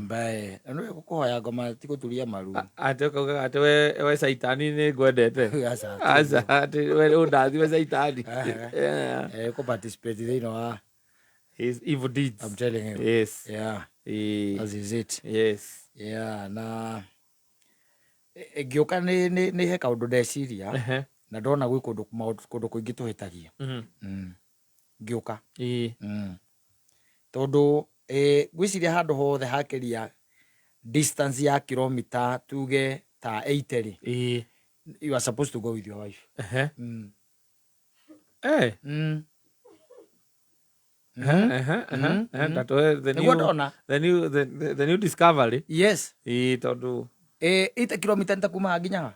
mbae no kuhoya ngoma ti guturia maru ate koga ate we saitani ni gwendete asa ate we undathi we saitani ko participate they know his evil deeds. I'm telling you. Yes. Yeah. As is it. Yes. Yeah. Na gioka ni he kaundu ndeciria na ndona gwi kundu kuingi tuhitagia gioka tondu gwiciria handu hothe hakiria distance ya kilomita tuge ta 80 you are supposed to go with your wife. That was the new discovery. Yes. Tondu 8 kilomita ntakuma nginya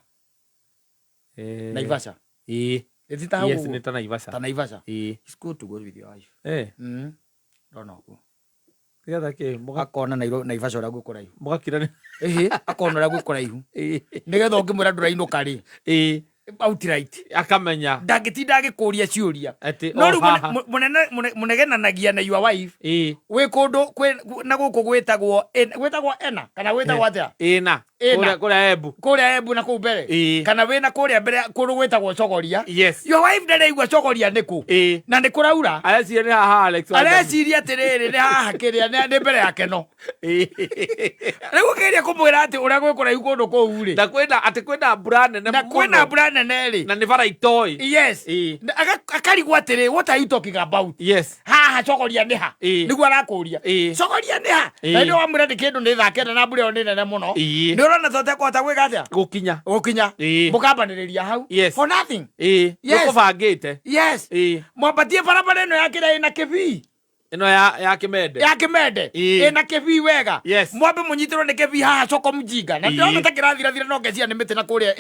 Naivasha. Yes, ni ta Naivasha. It's good to go with your wife. Don't know. Tiga ke akona Naivasha ora gukuraihu. Mugakirani. Akona ora gukuraihu. Nigetha ngimwira ndurainuka ri. Outright akamenya ndagitinda agikuria ciuria no munegenanagia na your wife we kundu na guku gwitagwo ena kana gwitagwo atia ena kuria ebu na ku mbere kana wina kuria mbere kundu gwitagwo cogoria. Yes. Your wife ndereigua cogoria niku na ni kuraura areciria ni haha Alex areciria atiriri ni haha kiria ni mbere yake no riu kiria kumwira ati uria gwikuraihu kundu kuu ri na kwenda ati kwenda brand na kwenda brand neri na ni bara itoi. Yes. Akarigwa atiriri what are you talking about? Yes. Haha cogoria ni ha niguo arakuria cogoria ni ha na ndio wamwira ndi kindu ni thake na mbure ni nene muno ni urona tote kwata gwika atia gukinya mukambaniriria hau for nothing. Yes. Kubangite. Yes. Mwabatie barabara ino yakira ina kibii ino ya kimende ina kibii wega. Yes. Mwambe munyitirwo ni kibii haha coko mjinga na ndio takirathira no ngecia ni miti na kuria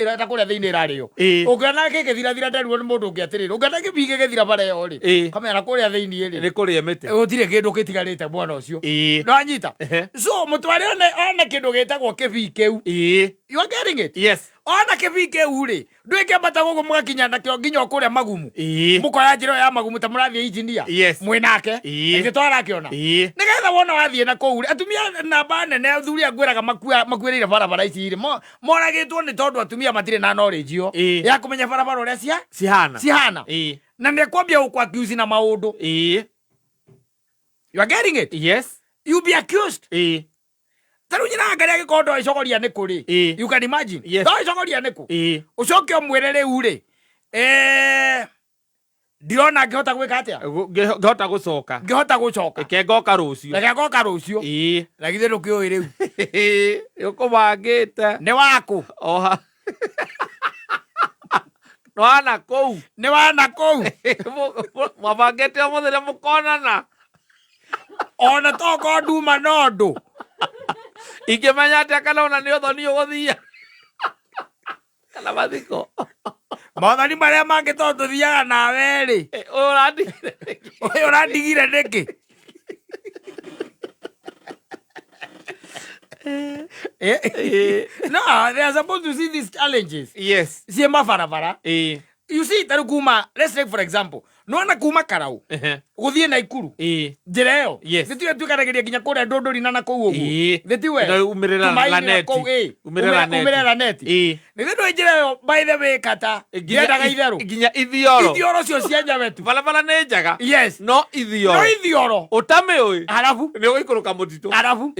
thiini irario ungiona gigithira nderuo ni mundu ungiatirira ungiona kibii gigithira bare yo ri kamera kuria thiini ri ni kuria miti utire kindu gitigarite mwana ucio no anyita so mutware one kindu gitagwo kibii kiu. You are getting it? Yes. Ona kibii kiu ri ndwike mbata gugu mugakinya nakio nginya kuria magumu mukoya njiro ya magumu ta murathie engineer mwinake igitwara akiona nigetha wona wathie na kou atumia namba nene thuri angwiraga makuirire barabara ici ri moragitwo ni tondu atumia matire na knowledge yo ya kumenya barabara uria cihana na nekwambia ukwakiuzi na maundu. You are getting it? Yes. You be accused. Taru nyina ngaria gikondo icogoria ni kuri. You can imagine. Yes. Do icogoria ni ku. Ucoke omwirere uri. Ndiona ngihota gwika atia? Ngihota gucoka. Eke ngoka rucio. Na githe rukioi riu. Ukubangite. Ni waku. Oha. No ana kou. Ni wana kou. Mwabangite omuthire mukonana. Ona toko nduma nondu. Ikimenya atia kana ona ni uthoni uguthia. Kana mathiko. Mathani maria mangi tondu thiaga nawe ri. Urandigire niki? No, they are supposed to see these challenges. Yes. Sie mabarabara. You see, taru kuma, let's take for example. No ana kuma Karau. Guthie na Ikuru. Njira yo. Thitiwe twikaragiria nginya kuria ndunduri na kou uguo. Thitiwe. Umirera neti. Nithu njira yo by the way kata. Ngiendaga itheru. Nginya ithioro. Ithioro cio cianja wetu. Barabara ni njaga. Yes. No ithioro. Utamiui. Arabu. Ni uikuruka mutitu. Arabu.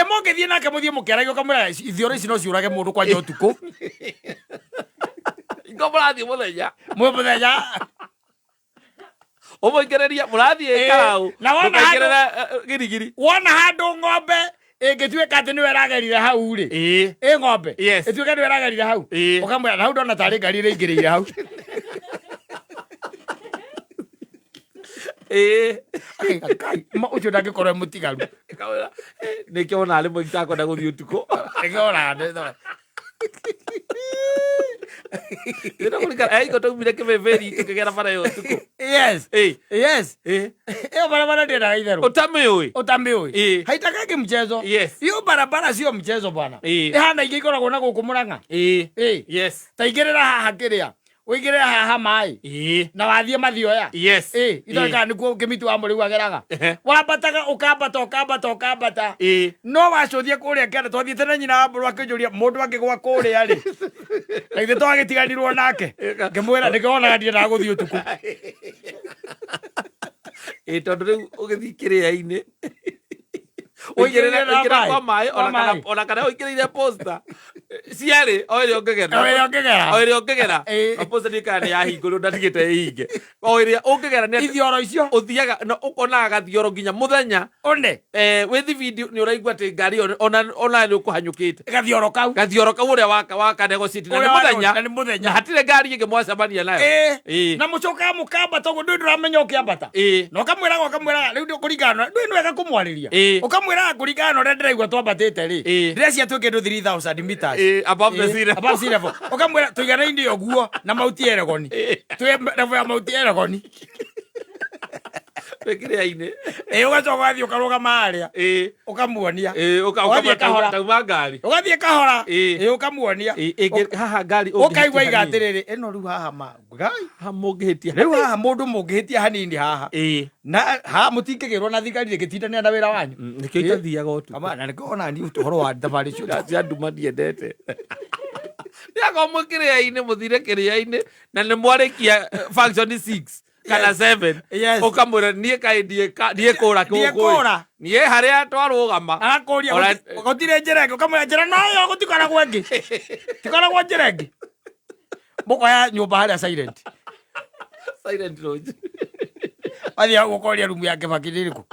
Mongethie nake muthie mukiaragio kamwira ithioro ici no ciurage mundu kwanja utuku. Ngomrathie muthenya. Muthenya. Umugereria murathie Karau. Na wona mugerera girigiri. Wona handu ng'ombe ingituika ati niwe ragerire hau ri. Ng'ombe. Ituika niwe ragerire hau. Ukamwira na hau ndona tari ngari iri ingirire hau. Ma ucio ndagikorwo mutigaru. Nikio ona ari muitako na guthii utuko. Ngora ndo. Ina kulika ai goto mire ke veveri tukigera bara yo tuko. Yes. Yes. Barabara ndio na idhero. Utamiui. Haitaka mchezo. Hiyo barabara sio mchezo bwana. Hana igikoragwo na guku Murang'a. Yes. Taigirira haha kiria. uigire haha mai na wathie mathioya itoka nikuo kimitu wa muri gwageraga wambataga ukambata no wacuthie kuria kenda twathiete na nyina mburu akinjuria mundu akigwa kuria ri na ithe twagitiganirwo nake ngimwira ndikona ndie na guthii utuku tondu riu ugithi kiria-ini uigirira kwa mai ona kana uigirire poster ciari oire ongegera poster nikana ya hinguru ndatigite ihinge oire ongegera ni ithioro icio uthiaga ukonaga gathioro nginya muthenya one withi video ni uraigua ati ngari ona ni ukuhanyukite gathioro kau uria waka negotiate na ni muthenya hatire ngari ingi mwacemania nayo na mucoka mukamba togo ndu nduramenya ukiambata no kamwira riu kuringana ndu ni wega kumwariria ukamwira kuringana uria ndiraigua twambatite ri ndirecia twike ndu 3000 meters above sea level ukamwira tuiganaine oguo na mauti eregoni twe level ya mauti eregoni kiria-ini ugacoka wathie ukarugama aria ukamuonia ukauma ngari ugathie kahora ukamuonia haha ngari ukaigua igatiriri ino riu haha mungihitia riu haha mundu mungihitia hanini haha na haha mutingigirwo na thigari gitindania na wira wanyu nikio itathiaga utu na nikona ni uhoro wa thabari cio cia nduma ndiendete niakomwe kiria-ini muthire kiria-ini na ni mwarikia function 6 kana 7 ukamwira nie kai die kura nie haria twarugama akuria gutire njira ingi ukamwira njira nayo gutikoragwo ingi tikoragwo njira ingi mukoya nyumba haria silent lodge athia gukoria rumu yake bakiririku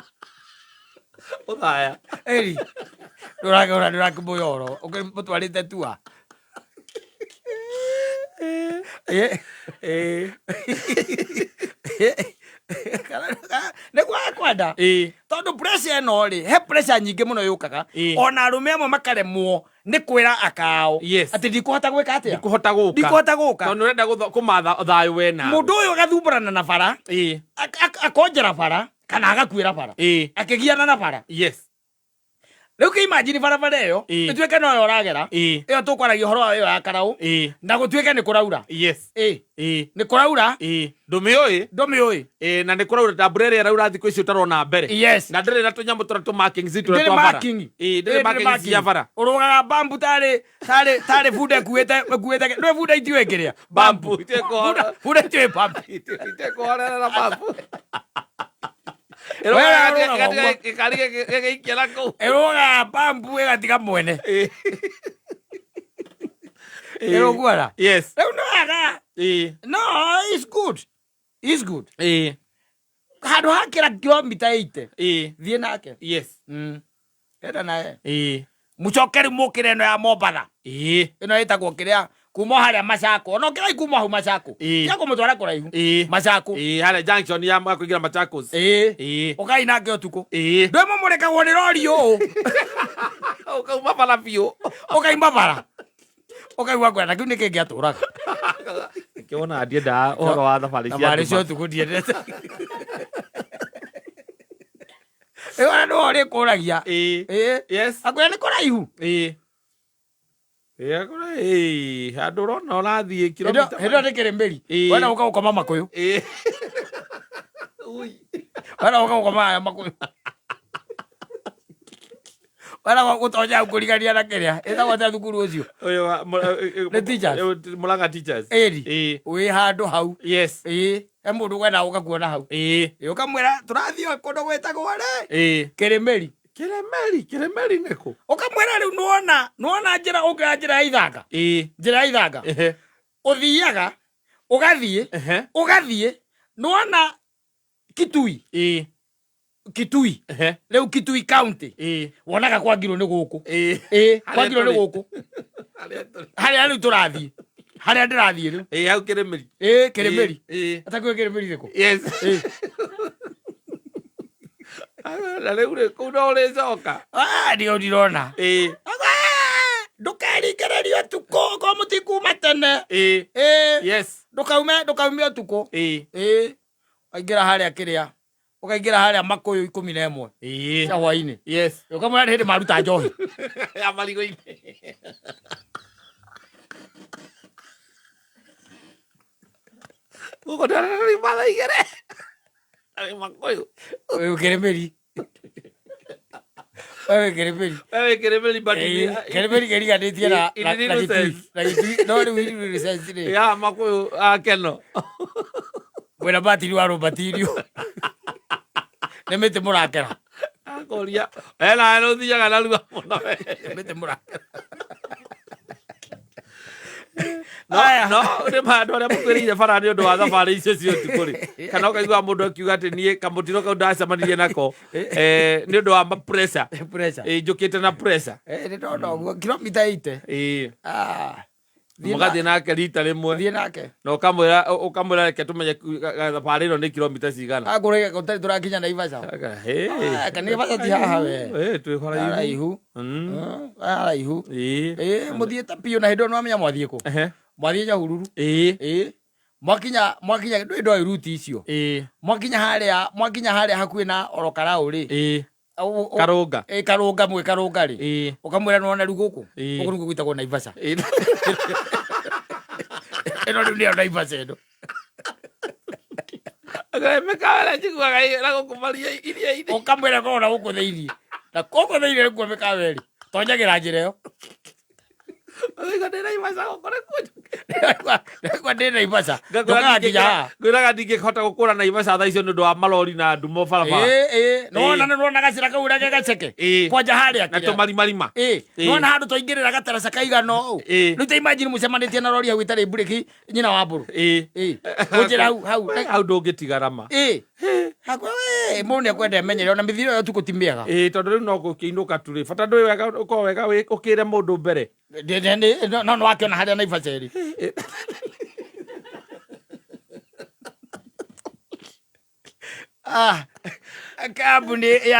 uthaya eri ndurakimuyooro ukimutwarite tua niguakwenda tondu pressure ino ri he pressure nyingi muno yukaga ona arume amwe makaremwo ni kwira akao ati ndikuhota gwika atia ndikuhota guka tondu urenda kumatha thayu wena mundu uyu agathumburana na bara akonjera bara kana agakwira bara akigiana na bara riu ke imagine barabara iyo ituike no yo ragera iyo tukwaragia horo wa iyo ya karau na gutuike ni kuraura ni kuraura ndumioi na ni kuraura ta burere ya raura thiko icio tarona mbere na ndire na tunyamu tura marking zitu tura bara ndire marking ya bara urugaga bambu tare fude kuete no fude itiwe kiria bambu iteko fude itiwe bambu iteko na bambu eroga bambu egatiga mwene erogwara no it's good handu hakira kilomita 8 thie nake enda naye mucokeri mukire no ya Mombatha ino itagwo kiria kuma haria Macako ono kirai kuma hu Macako yako mutwara kuraihu Macako haria junction ya kuingira Machakos ukaina ke utuko ndwemo mureka woni rorio ukauma bara bio ukaima bara ukaigua kwenda kiu nikingi aturaga kiona ndienda uhoro wa thabari cia utuko ndiendete ona no ri kuragia akwenda ni kuraihu handu urona urathie kilomita hendo ni kiremberi wena uka ukoma makuyu wena uka ukoma makuyu wena gutonya kurigania na kiria etagwata thukuru ucio ni teachers mulanga teachers wi handu hau mundu wena ukakuona hau ukamwira turathie kundu gwitagwo ri kiremberi niku ukamwira riu nuona njira ungira njira ya ithanga uthiaga ugathie nuona Kitui riu Kitui county wonaga kwangirwo ni guku kwangirwo ni guku haria riu turathie haria ndirathie riu hau kiremeri atakwe kiremeri riku na riu kuno uri coka ndio ndirona ndukaringererio tuko ko mutikuma tene ndukaume utuko aingira haria kiria ukaingira haria makuyu 11 cia hwaini ukamwira hindi maruta njohi ya marigo-ini Guko ndarari mathaa igĩrĩ. Arĩ makoyo. Wewe keremeri. Wewe keremeri bati. Keremeri keriganĩtie na gĩtui. No rĩu ini sense rĩ. Ya makoyo akeno. Wena batiri wa robatirio. Nemete murakera. Akoria. Ela no thiaga na ruga mũno. Nemete murakera. No nĩ maandũ arĩa mũkwĩrĩire bara nĩ ũndũ wa thabarĩ icio cio tukũrĩ. Kana ũkaigua mũndũ akiuga atĩ niĩ kamũtino kau ndacemanirie nako nĩ ũndũ wa pressure. Njũkĩte na pressure. Nĩ ndona ũguo kilomita 80. Mũgathiĩ nake rita rĩmwe. Thiĩ nake. Na ũkamwĩra reke tũmenye thabarĩ ĩno nĩ kilomita cigana. Agũrĩga gũtarĩ tũrakinya Naivasha. Kana Naivasha ti haha we. Twĩ haraihu. Haraihu. Mũthiĩte biũ na hĩndĩ ĩyo nĩwamenya mwathiĩ kũ? Mwathiĩ Nyahururu. Mwakinya ndũĩ ndoĩ ruti icio. Mwakinya harĩa hakuhĩ na Olokaraũ rĩ. Karũnga. Karũnga rĩ. Ũkamwĩra nĩwona rĩu gũkũ. Gũkũ nĩkuo gwĩtagwo Naivasha. Ĩno rĩu nĩyo Naivasha ĩno. Mĩkawa njiguaga na gũkũ iria-inĩ. Ũkamwĩra korwo na gũkũ thĩiniĩ. Na gũkũ thĩiniĩ nĩkuo mĩkawa ĩrĩ. Tonyagĩra njĩra ĩyo. Ndĩ Naivasha gũkũ Ndĩragwa ndĩ Naivasha. Ndokaga nginya haha. Ngwĩraga ndingĩhota gũkũra Naivasha thaa icio nĩ ũndũ wa malori na ndumo barabara. Nĩwona gacĩra kau ũrĩa gegaceke. Kwanja harĩa na tũmarima. Nĩwona handũ twaingĩrĩra gataraca kaigana ũũ. Rĩu ta imagine mũcemanĩtie na rori hau ĩtarĩ mburĩki nyina wa mbũrũ. Gũnjĩra hau ndũngĩtigara ma. Mũndũ nĩekwenda emenyere ona mĩthiro ĩyo tu gũtimĩaga. Tondũ rĩu no gũkĩinũka tu rĩ. Bata ndũĩ wega ũkorwo wega ũkĩre mũndũ mbere. No nĩwakĩona harĩa Naivasha ĩrĩ. Kambuni ya